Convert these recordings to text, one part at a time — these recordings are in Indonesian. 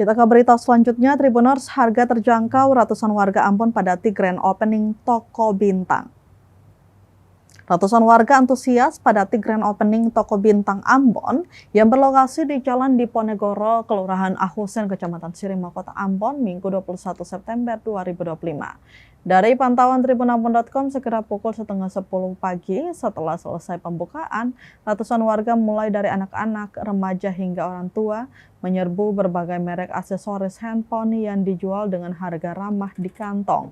Kita ke berita selanjutnya, Tribuners, harga terjangkau ratusan warga Ambon padati grand opening toko bintang. Ratusan warga antusias padati grand opening toko bintang Ambon yang berlokasi di Jalan Diponegoro, Kelurahan Ahusen, Kecamatan Sirima, Kota Ambon, Minggu 21 September 2025. Dari pantauan tribunambon.com, sekira pukul 9:30 pagi setelah selesai pembukaan, ratusan warga mulai dari anak-anak, remaja hingga orang tua menyerbu berbagai merek aksesoris handphone yang dijual dengan harga ramah di kantong.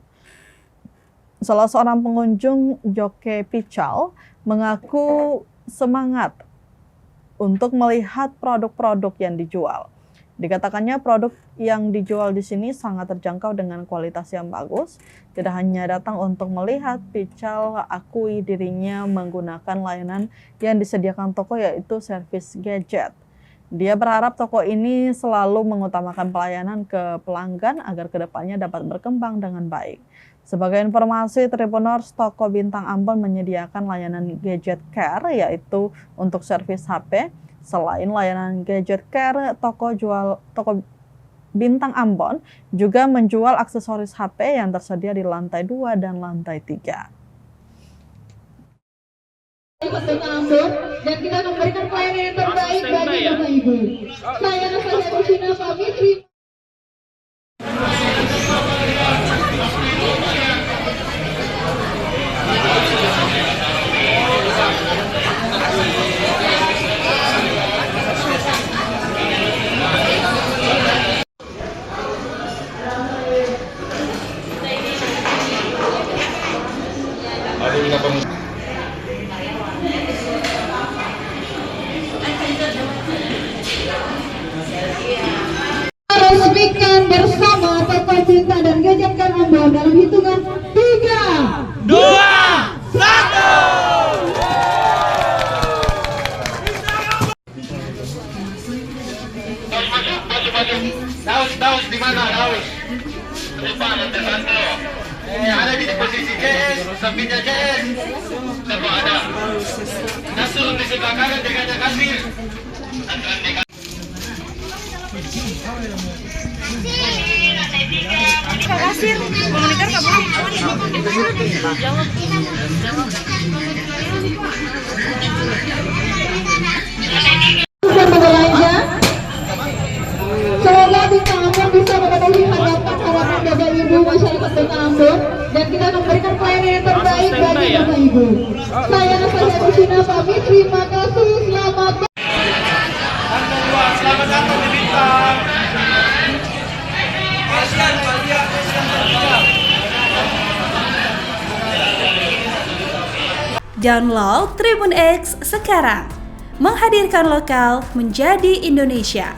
Salah seorang pengunjung, Joke Pical, mengaku semangat untuk melihat produk-produk yang dijual. Dikatakannya produk yang dijual di sini sangat terjangkau dengan kualitas yang bagus. Tidak hanya datang untuk melihat, Pical akui dirinya menggunakan layanan yang disediakan toko, yaitu servis gadget. Dia berharap toko ini selalu mengutamakan pelayanan ke pelanggan agar kedepannya dapat berkembang dengan baik. Sebagai informasi, Tribuners, toko bintang Ambon menyediakan layanan gadget care, yaitu untuk servis HP. Selain layanan gadget care, toko bintang Ambon juga menjual aksesoris HP yang tersedia di lantai 2 dan lantai 3. Ambon, dan kita memberikan pelayanan yang terbaik bagi Bapak Ibu. Saya Natasha Kusina pamit. Resmikan bersama toko bintang dan gadget care Ambon dalam hitungan 3, 2, 1. Daus di mana Daus? Depan Santo. Ada di posisi CS, sampingnya CS. Semua ada. Nasul di sebelah kanan dengan kasir. Kasir, komunitas nggak boleh. Jawab. Berbelanja. Semoga bintang Ambon bisa memenuhi harapan Bapak Ibu masyarakat bintang Ambon, dan kita memberikan pelayanan yang terbaik bagi Bapak Ibu. Saya Natasha Kusina pamit. Terima kasih. Selamat datang di bintang. Download Tribun X sekarang, menghadirkan lokal menjadi Indonesia.